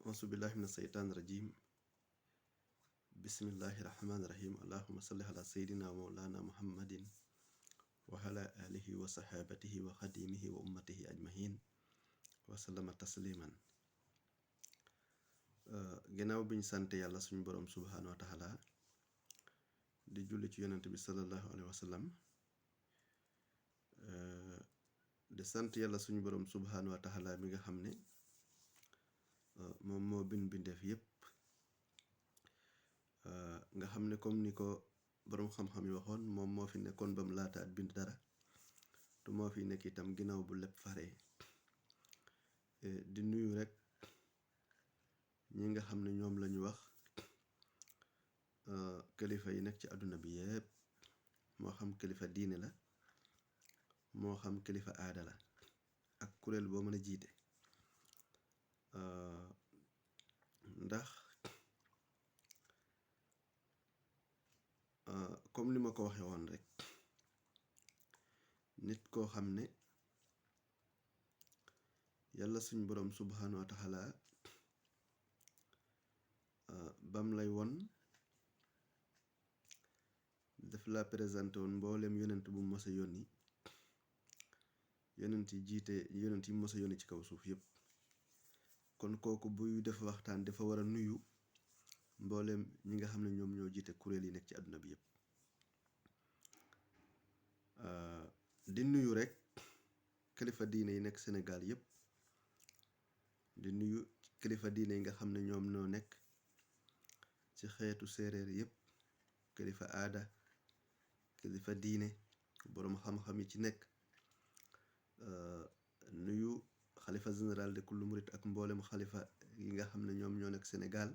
auzu billahi mina seytaani rajim bismillahi rahmaani rahim allahuma salli ala seydina mawlana muhammadin wa ala alihi wa sahabatihi wa xadimihi wa ummatihi ajmahin wa sallama tasliman ginnaaw bi ñu sant yàlla suñu boroom subhaanahu wa taala di julli ci yonent bi sallallahu alayhi wa sallam di sant yàlla suñu boroom subhaanahu wa taala mi nga xam ne moom moo bind bindeef yépp nga xam ne comme ni ko boroom xam-xam yi waxoon moom moo fi nekkoon ba mu laataat bind dara te moo fi nekk itam ginnaaw bu lépp faree di nuyu rek ñi nga xam ne ñoom la ñu wax kilifa yi nekk ci àdduna bi yépp moo xam kilifa diine la moo xam kilifa aada la ak kuréel boo mën a jiite ndax comme ni ma ko waxee woon rek nit koo xam ne yàlla suñ boroom subhaanahu wa taala bam lay won daf la présenté woon mboolem yonent bu mos a yónni yonent yi mos a yónni ci kaw suuf yépp kon kooku buy def waxtaan dafa war a nuyu mboolem ñi nga xam ne ñoom ñoo jiite kuréel yi nekk ci àdduna bi yépp di nuyu rek kilifa diine yi nekk Sénégal yépp di nuyu kilifa diine yi nga xam ne ñoom ñoo nekk ci xeetu séeréer yépp kilifa aada kilifa diine boroom xam-xam yi ci nekk nuyu xalifa général de kullu murit ak mboolem xalifa yi nga xam ne ñoom ñoo nekk Sénégal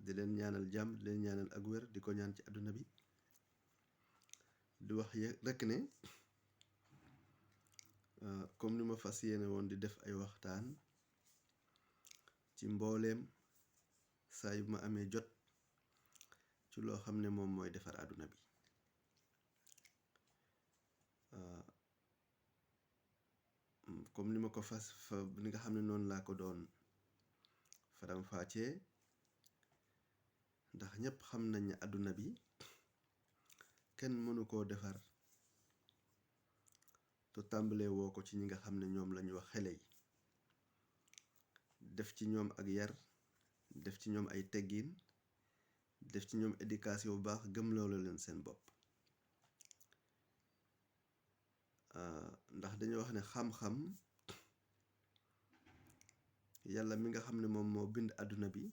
di leen ñaanal jàmm di leen ñaanal ak wér di ko ñaan ci àdduna bi di wax rekk ne comme ni ma fas yéene woon di def ay waxtaan ci mbooleem saa yu ma amee jot ci loo xam ne moom mooy defar àdduna bi comme ni ma ko ni nga xam ne noonu laa ko doon faram-fàccee ndax ñépp xam nañ ne àdduna bi kenn mënu koo defar te tàmbalee woo ko ci ñi nga xam ne ñoom lañu wax xele yi def ci ñoom ak yar def ci ñoom ay teggiin def ci ñoom éducation bu baax gëmloo leen seen bopp ndax dañoo wax ne xam-xam yàlla mi nga xam ne moom moo bind àdduna bi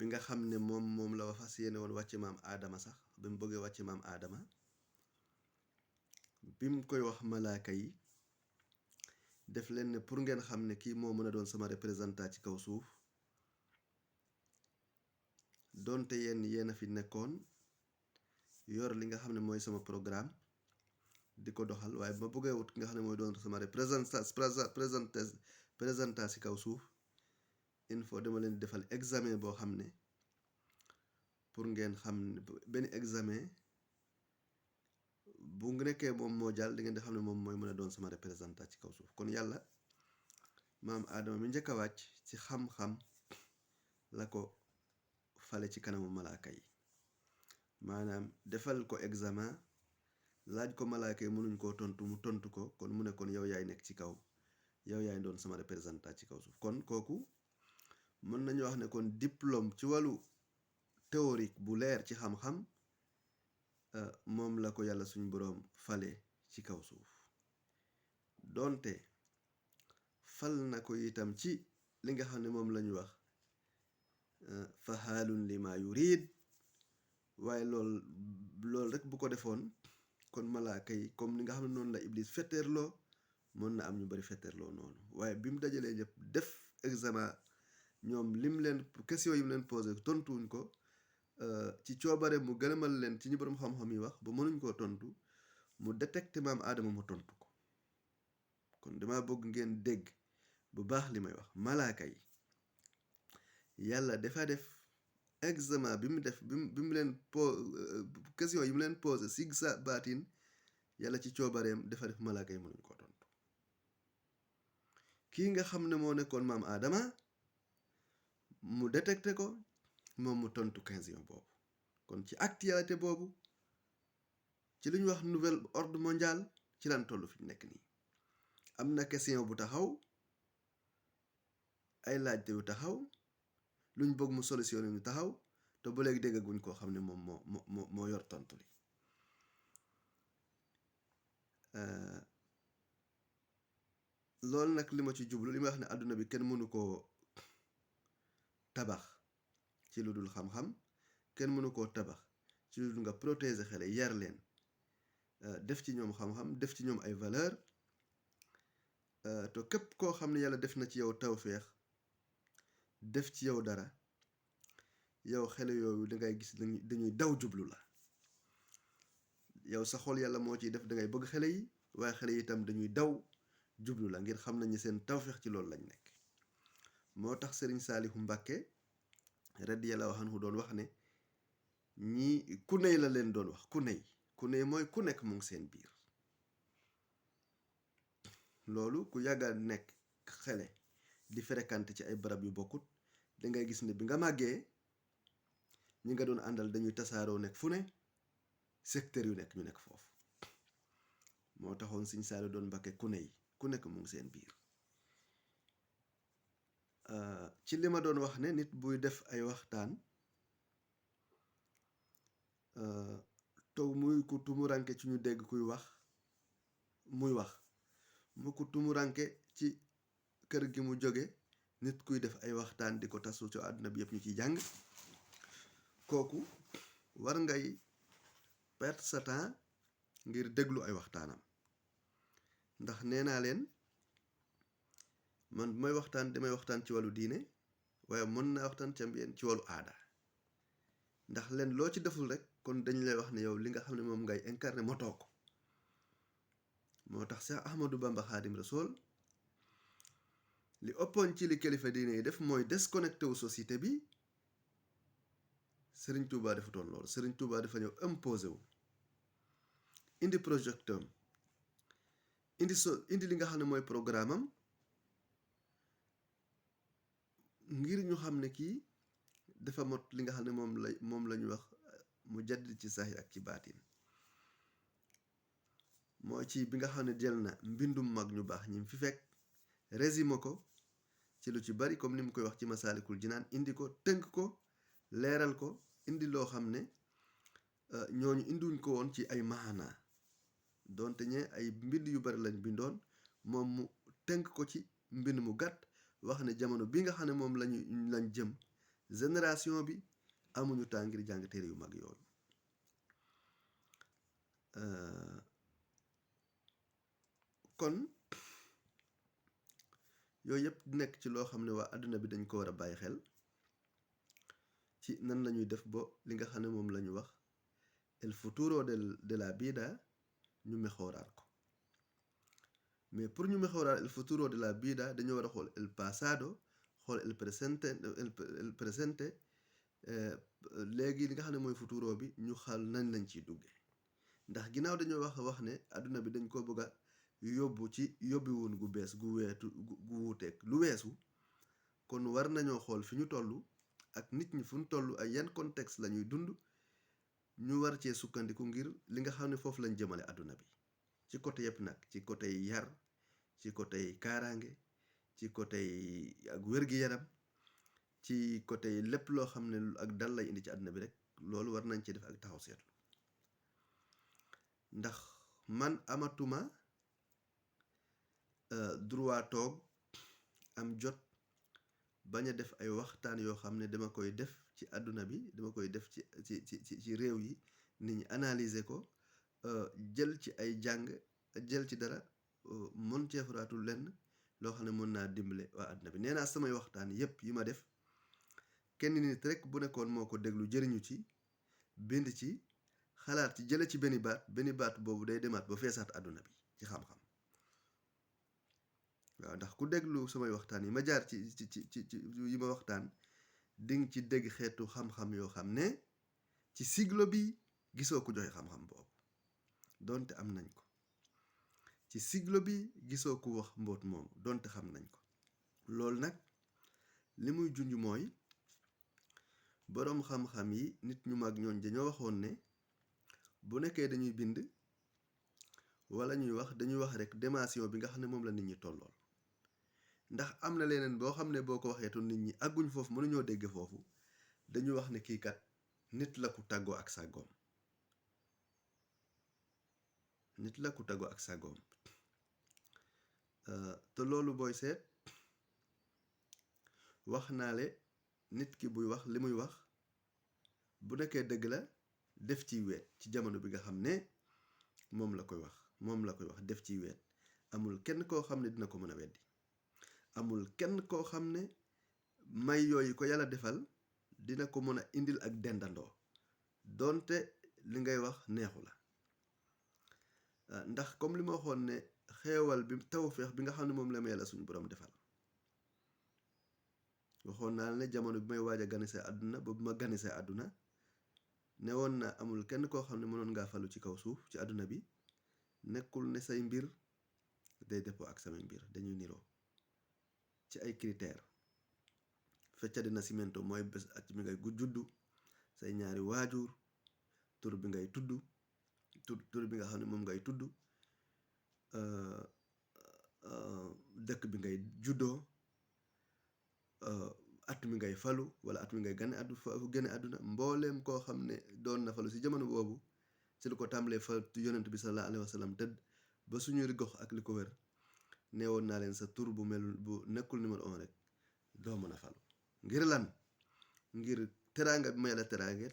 nga xam ne moom la fas yéene woon wàcce maam aadama sax bi mu bëggee wàcce maam aadama bi mu koy wax malaaka yi def leen ne pour ngeen xam ne kii moo mën a doon sama représentant ci kaw suuf doonte yéen a fi nekkoon yor li nga xam ne mooy sama programme di ko doxal waaye ma bëggee wut ki nga xam ne mooy doon sama représentant ci kaw suuf il faut dama leen defal examen boo xam ne pour ngeen xam ne benn examen bu nekkee moom moo jàll di ngeen di xam ne moom mooy mën a doon sama représentant ci kaw suuf kon yàlla maam Adama mi njëkk a wàcc ci xam-xam la ko fale ci kanamu malaaka yi maanaam defal ko examen laaj ko malaaka yi mënuñ koo tontu mu tontu ko kon mu ne kon yow yaay nekk ci kaw yow yaay doon sama représentant ci kaw suuf kon kooku mën nañu wax ne kon diplôme ci wàllu théorique bu leer ci xam-xam moom la ko yàlla suñu boroom fale ci kaw suuf doonte fal na ko itam ci li nga xam ne moom la ñu wax fahaalun lima yurid waaye loolu rek bu ko defoon kon malaaka yi comme ni nga xam ne noonu la Iblis fetteerloo mën na am ñu bari fetteerloo noonu waaye bi mu dajalee ñëpp def examen ñoom question yi mu leen posé tontuwuñ ko ci coobare mu gënamal leen ci ñi boroom xam-xam yi wax ba mënuñ koo tontu mu détecté maam Adama mu tontu ko kon dama bëgg ngeen dégg bu baax li may wax malaaka yi yàlla dafa def examen bi mu leen question yi mu leen posé si sa baatin yàlla ci coobareem dafa def malaaka yi mënuñ koo tontu kii nga xam ne moo nekkoon maam Adama mu détecté ko moom mu tontu question boobu. kon ci actualité boobu ci lu ñuy wax nouvel ordre mondial ci lan toll fi ñu nekk nii am na question bu taxaw ay laajte yu taxaw luñ bëgg mu solutionné ñu taxaw te ba léegi déggaguñ koo xam ne moom moo yor tontu li loolu nag li ma ci jublu li ma wax ne àdduna bi kenn mënu koo tabax ci lu dul xam-xam kenn mënu koo tabax ci lu dul nga protéger xale yar leen def ci ñoom xam-xam def ci ñoom ay valeur te képp koo xam ne yàlla def na ci yow tawféex def ci yow dara yow xale yooyu dangay gis dañuy daw jublu la yow sa xol yàlla moo ciy def dangay bëgg xale yi waaye xale yi itam dañuy daw jublu la ngir xam nañu seen tawféex ci loolu lañ nekk moo tax Sëriñ Saalihu Mbàkke radiyallaahu anhu doon wax ne ñii ku ney la leen doon wax ku ney mooy ku nekk mu ngi seen biir loolu ku yàgga nekk xale di fréquenté ci ay barab yu bokkut dangay gis ne bi nga màggee ñi nga doon àndal dañuy tasaaroo nekk fu ne secteur yu nekk ñu nekk foofu moo taxoon Sëriñ Saalihu doon Mbàkke ku nekk mu ngi seen biir ci li ma doon wax ne nit buy def ay waxtaan taw muy ku tumuranke ci ñu dégg kuy wax muy wax mu ku tumuranke ci kër gi mu jóge nit kuy def ay waxtaan di ko tasu ci àdduna bi yëpp ñu ciy jàng kooku war ngay perte sa temps ngir déglu ay waxtaanam ndax nee naa leen man bu may waxtaan damay waxtaan ci wàllu diine waaye mën naa waxtaan ci wàllu aada ndax leen loo ci deful rek kon dañ lay wax ne yow li nga xam ne moom ngay incarné motoo ko moo tax Cheikh Ahmadou Bamba Khadim Rasoul li ëppoon ci li kilifa diine yi def mooy déconnecté wu société bi Serigne Touba defutoon loolu Serigne Touba dafa ñëw imposé wu indi projecteur indi li nga xam ne mooy programme am ngir ñu xam ne kii dafa mot li nga xam ne moom la ñu wax mu jaddid ci saahir ak ci baatin moo ci bi nga xam ne jël na mbindum mag ñu baax ñi fi fekk résumé ko ci lu ci bari comme ni mu koy wax ci Masaalikul Jinaan indi ko tënk ko leeral ko indi loo xam ne ñooñu indiwuñ ko woon ci ay maana doonte ñe ay mbind yu bari lañ bindoon moom mu tënk ko ci mbind mu gàtt wax ne jamono bi nga xam ne moom lañ jëm génération bi amuñu temps ngir jàng téere yu mag yooyu kon yooyu yëpp nekk ci loo xam ne waa àdduna bi dañ ko war a bàyyi xel ci nan lañuy def ba li nga xam ne moom la ñu wax el futuro de la vida ñu mejooraat ko mais pour ñu mejorar el futuro de la vida dañoo war a xool el pasado xool el presente léegi li nga xam ne mooy futuro bi ñu xal nañ lañ ciy duggee ndax ginnaaw dañoo wax ne àdduna bi dañ ko bëgg a yóbbu ci yóbbiwun gu bees gu wuuteeg lu weesu kon war nañoo xool fi ñu toll ak nit ñi fu ñu toll ay yan contexte la ñuy dund ñu war cee sukkandiku ngir li nga xam ne foofu lañ jëmale àdduna bi ci côté yëpp nag ci côté yar ci côté kaaraange ci côté ak wér-gi-yaram ci côté lépp loo xam ne ak dal lay indi ci àdduna bi rek loolu war nañ ci def ak taxaw seetlu ndax man amatuma droit toog am jot bañ a def ay waxtaan yoo xam ne dama koy def ci àdduna bi dama koy def ci réew yi nit ñi analyser ko jël ci ay jàng jël ci dara mën cee faraatul lenn loo xam ne mën naa dimbale waa àdduna bi nee naa samay waxtaan yépp yi ma def kenn nit rek bu nekkoon moo ko déglu jëriñu ci bind ci xalaat ci jële ci benn baat boobu day demaat ba feesaat àdduna bi ci xam-xam waaw ndax ku déglu samay waxtaan yi ma jaar ci yi ma waxtaan dinga ci dégg xeetu xam-xam yoo xam ne ci siglo bi gisoo ko joxe xam-xam boobu doonte am nañ ko ci siglo bi gisoo ku wax mbóot moomu donte xam nañ ko. loolu nag li muy junj mooy boroom xam-xam yi nit ñu mag ñooñ dañoo waxoon ne bu nekkee dañuy bind wala ñuy wax dañuy wax rek dimension bi nga xam ne moom la nit ñi tollool. ndax am na leneen boo xam ne boo ko waxee tu nit ñi àgguñ foofu mënuñoo dégg foofu dañuy wax ne kii kat nit la ku tàggoo ak sàggoom. nit la ku tàggoo ak sàggoom te loolu booy seet wax naa le nit ki buy wax li muy wax bu nekkee dëgg la def ciy weet ci jamono bi nga xam ne moom la koy wax def ciy weet amul kenn koo xam ne dina ko mën a weddi. amul kenn koo xam ne may yooyu ko yàlla defal dina ko mën a indil ak dendandoo doonte li ngay wax neexu la. ndax comme li ma waxoon ne xeewal bi tawfeex bi nga xam ne moom la ma yàlla suñu borom defal waxoon naa ne jamono bi may waaj a ganisee àdduna ba bu ma ganisee àdduna ne woon na amul kenn koo xam ne mënoon ngaa falu ci kaw suuf ci àdduna bi nekkul ne say mbir day dëppoo ak samay mbir dañuy niroo ci ay critères. fecca dina simento mooy bés at mi ngay juddu say ñaari waajur tur bi ngay tudd tur bi nga xam ne moom ngay tudd dëkk bi ngay juddoo at mi ngay falu wala at mi ngay génne àdduna mbooleem koo xam ne doon na falu si jamono boobu ci lu ko tàmbalee fa yonent bi sallallahu alayhi wa sallam tëdd ba suñu gox ak li ko wër neewoon naa leen sa tur bu mel bu nekkul numéro 1 rek doo mën a falu. ngir lan ngir teraanga bi ma yàlla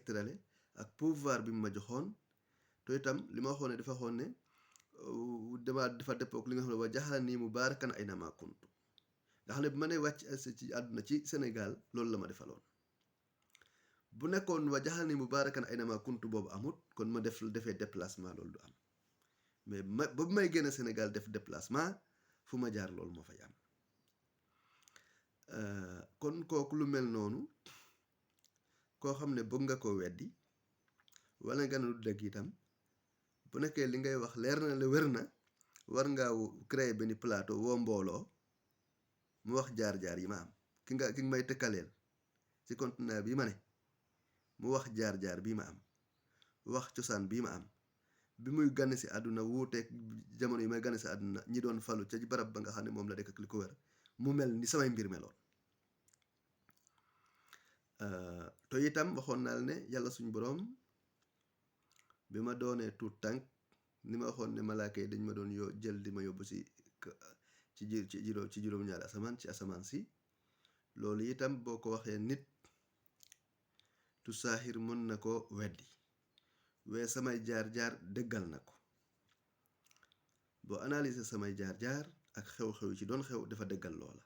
terale ak pouvoir bi mu ma joxoon te itam li ma waxoon ne dafa waxoon ne dafa dëppook li nga xam ne wa jaxala nii mubaarakan aynamaa kuntu nga xam ne bi ma ne wàcc ci àdduna ci Sénégal loolu la ma defaloon. bu nekkoon wa jaxala nii mubaarakan aynamaa kuntu boobu amut kon ma defee déplacement loolu du am mais ba bu may génn Sénégal def déplacement fu ma jaar loolu moo fay am. kon kooku lu mel noonu koo xam ne bëgg nga ko weddi wala nga ne du dëgg itam bu nekkee li ngay wax leer na la wér na war ngaa créer benn plateau woo mbooloo mu wax jaar-jaar yi ma am ki nga may tëkkaleel ci continent bi ma ne mu wax jaar-jaar bii ma am wax cosaan bii ma am bi muy gane si àdduna wuuteeg jamono yi may gane si àdduna ñi doon falu ca barab ba nga xam ne moom la dëkk ak li ko wér mu mel ni samay mbir meloon. te itam waxoon naa ne yàlla suñu boroom bi ma doonee tuut tànk ni ma waxoon ne malaaka yi dañ ma doon jël di ma yóbbu ci juróom-ñaari asamaan ci asamaan si loolu itam boo ko waxee nit tu saaxir mën na ko weddi waaye samay jaar-jaar dëggal na ko. boo analyser samay jaar-jaar ak xew-xew yi ci doon xew dafa dëggal loola.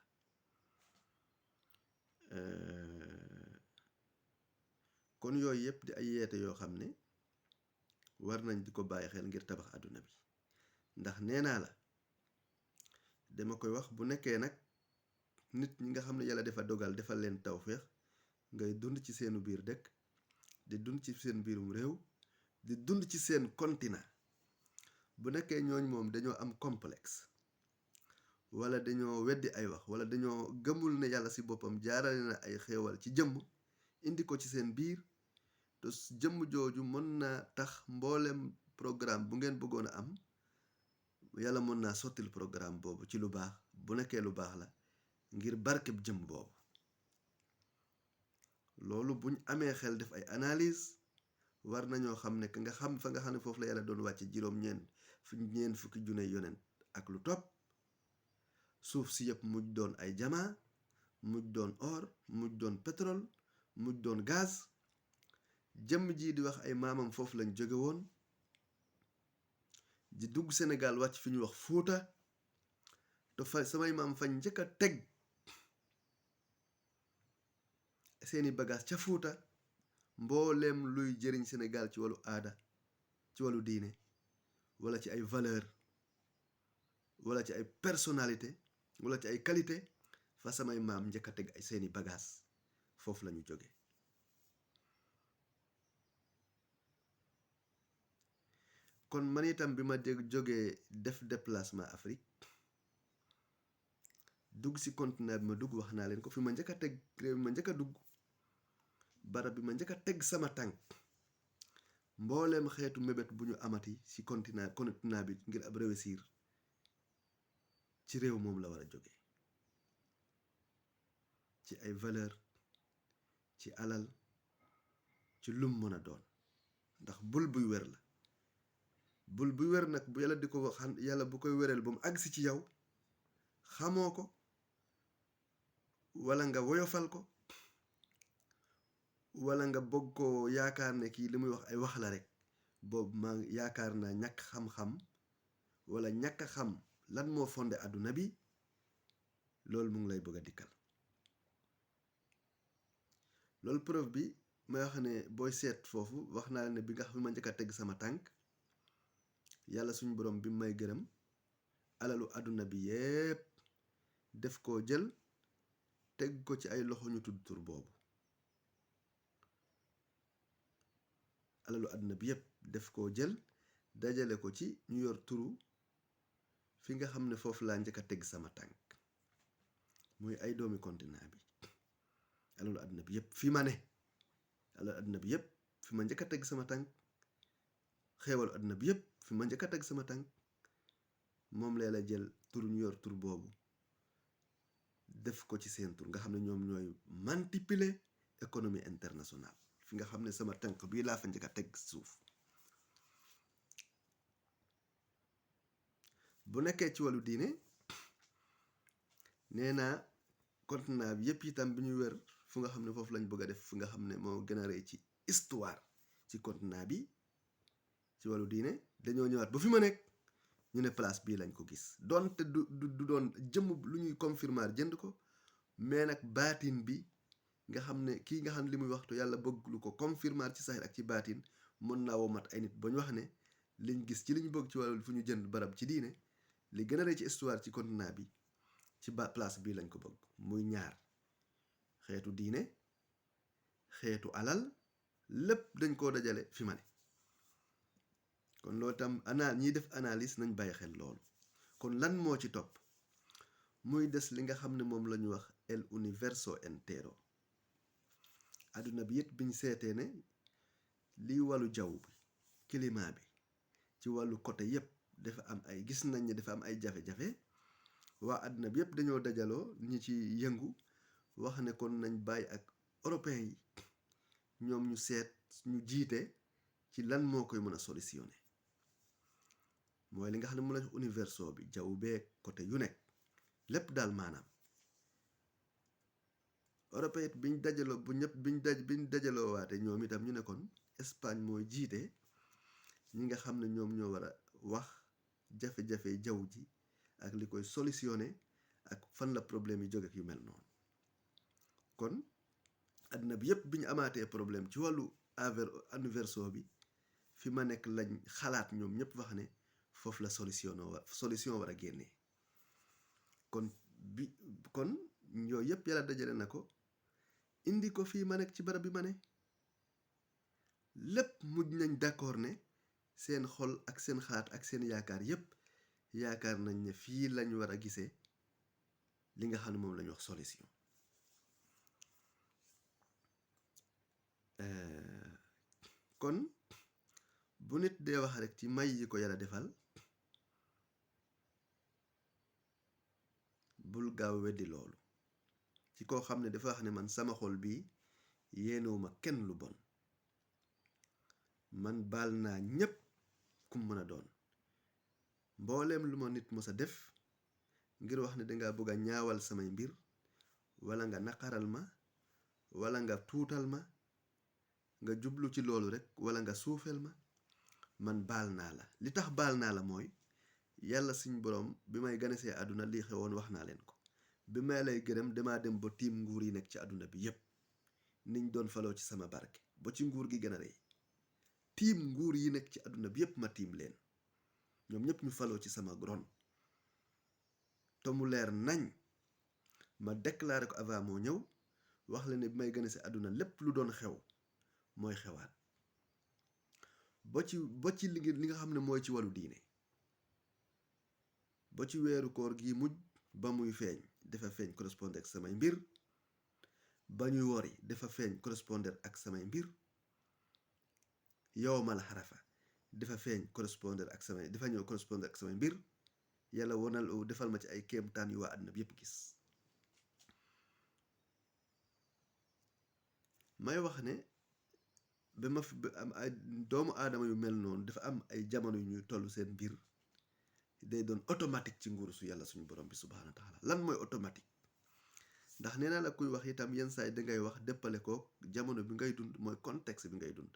kon yooyu yëpp di ay yeete yoo xam ne war nañ di ko bàyyi xel ngir tabax àdduna bi ndax nee naa la dama koy wax bu nekkee nag nit ñi nga xam ne yàlla dafa dogal defal leen tawféex ngay dund ci seenu biir dëkk di dund ci seen biirum réew di dund ci seen continent bu nekkee ñooñ moom dañoo am complexe wala dañoo weddi ay wax wala dañoo gëmul ne yàlla si boppam jaarale na ay xéewal ci jëmm indi ko ci seen biir te jëmm jooju mën naa tax mboolem programme bu ngeen bëggoon a am yàlla mën naa sottil programme boobu ci lu baax bu nekkee lu baax la ngir barkeb jëmm boobu. loolu buñ amee xel def ay analyse war nañoo xam ne nga xam fa nga xam ne foofu la yàlla doon wàcce ñeent fukki junne yonent ak lu topp suuf si yëpp mujj doon ay jamaa mujj doon or mujj doon pétrole mujj doon gaz jëmm ji di wax ay maamam foofu lañ jóge woon di dugg Sénégal wàcc fi ñu wax Fuuta te fa samay maam fañ njëkk a teg seeni bagage ca Fuuta mbooleem luy jëriñ Sénégal ci wàllu aada ci wàllu diine wala ci ay valeur wala ci ay personnalité wala ci ay qualité fa samay maam njëkk a teg ay seeni bagage foofu lañu jóge. kon man itam bi ma jógee def déplacement Afrique dugg ci continent bi ma dugg wax naa leen ko fi ma njëkk a teg réew mi ma njëkk a dugg barab bi ma njëkk a teg sama tànk mbooleem xeetu mébét bu ñu amati ci continent bi ngir ab réussir ci réew moom la war a jóge ci ay valeur ci alal ci lum mën a doon ndax bul buy wér la bul buy wér nag bu yàlla di ko wax yàlla bu koy wéral ba mu agsi ci yow xamoo ko wala nga woyofal ko wala nga bëgg ko yaakaar ne kii li muy wax ay wax la rek boobu maa yaakaar naa ñàkk xam-xam wala ñàkk a xam lan moo fondé àdduna bi loolu mu ngi lay bëgg a dikkal loolu preuve bi may wax ne booy seet foofu wax naa ne bi nga xam ne ma njëkk a teg sama tànk yàlla suñu borom bi may gërëm alalu àdduna bi yépp def koo jël teg ko ci ay loxo ñu tudd tur boobu alalu àdduna bi yépp def koo jël dajale ko ci ñu yor turu fi nga xam ne foofu laa njëkk a teg sama tànk muy ay doomi continent bi alalu àdduna bi yépp fi ma ne alalu àdduna bi yépp fi ma njëkk a teg sama tànk xeewalu àdduna bi yépp fi ma njëkk a teg sama tànk moom lee la jël tur ñu yor tur boobu def ko ci seen tur nga xam ne ñoom ñooy manipuler économie internationale fi nga xam ne sama tànk bii laa fa njëkk a teg suuf bu nekkee ci wàllu diine nee naa continent bi yépp itam bi ñu wër fu nga xam ne foofu lañ bëgg a def fu nga xam ne moo gën a rëy ci histoire ci continent bi ci wàllu diine dañoo ñëwaat ba fi ma nekk ñu ne place bii lañ ko gis doonte du doon jëmm lu ñuy confirmer jënd ko mais nag baatin bi nga xam ne kii nga xam ne li muy waxtu yàlla bëgg lu ko confirmer ci saxir ak ci baatin mën naa womat ay nit ba ñu wax ne liñ gis ci li ñu bëgg ci wàllu fu ñu jënd barab ci diine li gën a rëy ci histoire ci continent bi ci place bii lañ ko bëgg muy ñaar xeetu diine xeetu alal lépp dañ koo dajale fi ma ne kon loolu tam ñiy def analyse nañ bàyyi xel loolu kon lan moo ci topp muy des li nga xam ne moom la ñu wax el universo entero àdduna bi yëpp biñ seetee ne lii wàllu jaww bi climat bi ci wàllu côté yëpp dafa am ay gis nañ ne dafa am ay jafe-jafe waa àdduna bi yëpp dañoo dajaloo ñi ci yëngu wax ne kon nañ bàyyi ak européens yi ñoom ñu seet ñu jiite ci lan moo koy mën a solutionné mooy li nga xam ne mu la jox universo bi jaww beeg côté yu nekk lépp daal maanaam européen biñ dajaloo bu ñëpp biñ dajaloo waate ñoom itam ñu ne kon Espagne mooy jiite ñi nga xam ne ñoom ñoo war a wax jafe-jafe jaww ji ak li koy solutionné ak fan la problème yi jóge ak yu mel noonu kon àdduna bi yëpp bi ñu amaatee problème ci wàllu universo bi fi ma nekk lañ xalaat ñoom ñëpp wax ne foofu la solution war a génnee kon yooyu yëpp yàlla dajale na ko indi ko fii ma nekk ci barab bi ma ne lépp mujj nañ d'accord ne seen xol ak seen xalaat ak seen yaakaar yëpp yaakaar nañ ne fii lañ war a gisee li nga xam ne moom la ñu wax solution kon bu nit dee wax rek ci may yi ko yàlla defal bul gaaw weddi loolu ci koo xam ne dafa wax ne man sama xol bi yéenewuma kenn lu bon man baal naa ñépp kum mën a doon mbooleem lu ma nit mës a def ngir wax ne danga bëgg a ñaawal samay mbir wala nga naqaral ma wala nga tuutal ma nga jublu ci loolu rek wala nga suufeel ma man baal naa la li tax baal naa la mooy yàlla suñ boroom bi may ganesee àdduna lii xewoon wax naa leen ko bi may lay gërëm damaa dem ba tiim nguur yi nekk ci àdduna bi yépp niñ doon faloo ci sama barke ba ci nguur gi gën a rëy tiim nguur yi nekk ci àdduna bi yépp ma tiim leen ñoom ñépp ñu faloo ci sama ron te mu leer nañ ma déclaré ko avant moo ñëw wax la ne bi may ganesee àdduna lépp lu doon xew mooy xewaat ba ci li nga xam ne mooy ci wàllu diine ba ci weeru koor gi mujj ba muy feeñ dafa feeñ correspondre ak samay mbir ba ñuy wori dafa feeñ correspondre ak samay mbir yowmal xarafa dafa feeñ correspondre ak samay dafa ñëw correspondre ak samay mbir yàlla wonal defal ma ci ay kéemtaan yu waa àdduna bi yépp gis may wax ne ba ma fi am ay doomu aadama yu mel noonu dafa am ay jamono yu ñuy toll seen mbir day doon automatique ci nguuru su yàlla suñu borom bi subhaanahu wa taala lan mooy automatique ndax nee naa la kuy wax itam yenn saa yi dangay wax déppale ko jamono bi ngay dund mooy contexte bi ngay dund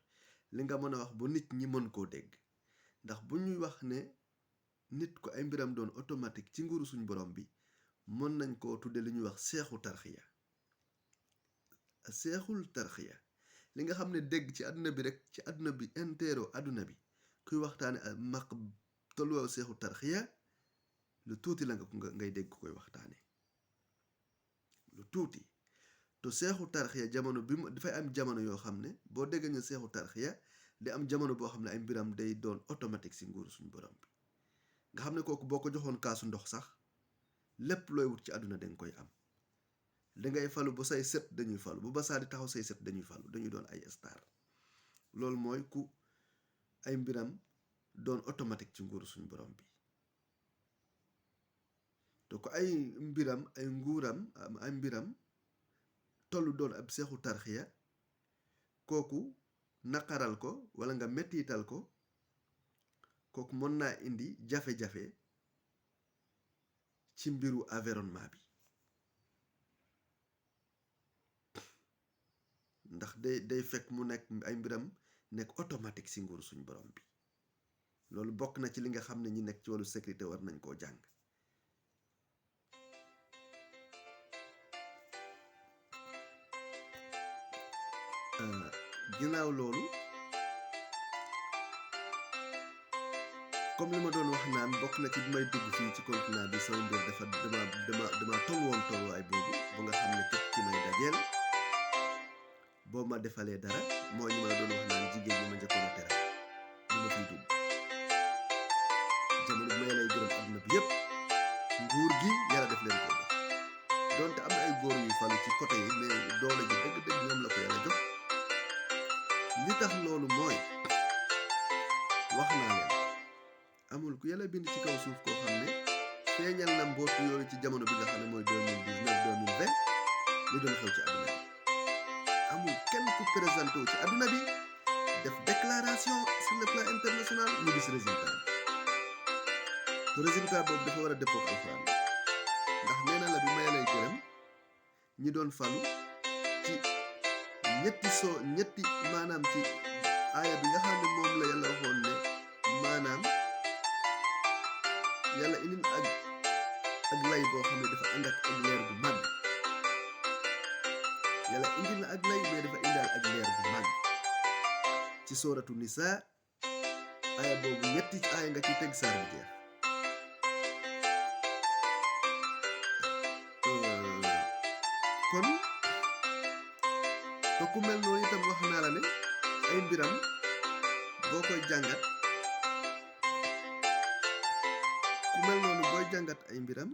li nga mën a wax ba nit ñi mën koo dégg ndax bu ñuy wax ne nit ko ay mbiram doon automatique ci nguuru suñu borom bi mën nañ koo tudde li ñuy wax seexul tarxiya li nga xam ne dégg ci àdduna bi rek ci àdduna bi inteero àdduna bi kuy waxtaane maq tolluwaaw seexu tarxiya lu tuuti la nga ngay dégg koy waxtaane lu tuuti te seexu tarxiya jamono bi mu dafay am jamono yoo xam ne boo déggee nga seexu tarxiya day am jamono boo xam ne ay mbiram day doon automatique si nguuru suñu borom bi nga xam ne kooku boo ko joxoon kaasu ndox sax lépp looy wut ci àdduna danga koy am dangay falu ba say sët dañuy falu bu basaa di taxaw say sët dañuy falu dañuy doon ay star loolu mooy ku ay mbiram doon automatique ci nguuru suñu borom bi te ko ay mbiram ay mbiram tollu doon ab seexu tarxiya kooku naqaral ko walla nga mettital ko kooku mën naa indi jafe-jafe ci mbiru environnement bi ndax day fekk mu nekk ay mbiram nekk automatique si nguuru suñu borom bi loolu bokk na ci li nga xam ne ñi nekk ci wàllu sécurité war nañ koo jàng ginnaaw loolu comme li ma doon wax naan bokk na ci bi may dugg fii ci continent bi sama mbir dafa dama toll woon tolluwaay boobu ba nga xam ne képp ki may dajeel boo ma defalee dara mooy li ma la doon wax naan jigéen ñi ma njëkkoon a teral li ma fiy dugg jamono bi may lay gërëm àdduna bi yépp nguur gi yàlla def leen ko jox donte am na ay góor yu falu ci côté yi mais doole ji dëgg-dëgg ñoom la ko yàlla jox li tax loolu mooy wax naa leen amul ku yàlla bind ci kaw suuf koo xam ne feeñal na mbootu yooyu ci jamono bi nga xam ne mooy 2019 2020 li doon xew ci àdduna bi amul kenn ku présenté wu ci àdduna bi def déclaration sur le plan international ñu gis résultat bi te résultat boobu dafa war a dëppoo ak alxuraan ndax nee na la bi may lay gërëm ñi doon falu ci ñetti maanaam ci aaya bi nga xam ne moom la yàlla waxoon ne maanaam yàlla indi na ak lay boo xam ne dafa ànd ak leer bu màgg yàlla indi na ak lay mais dafa indaal ak leer bu màgg ci sooratu Nisaa aaya boobu ñetti aaya nga ci teg saar bu jeex kon te ku mel noonu itam wax naa la ne ay mbiram boo koy jàngat ku mel noonu booy jàngat ay mbiram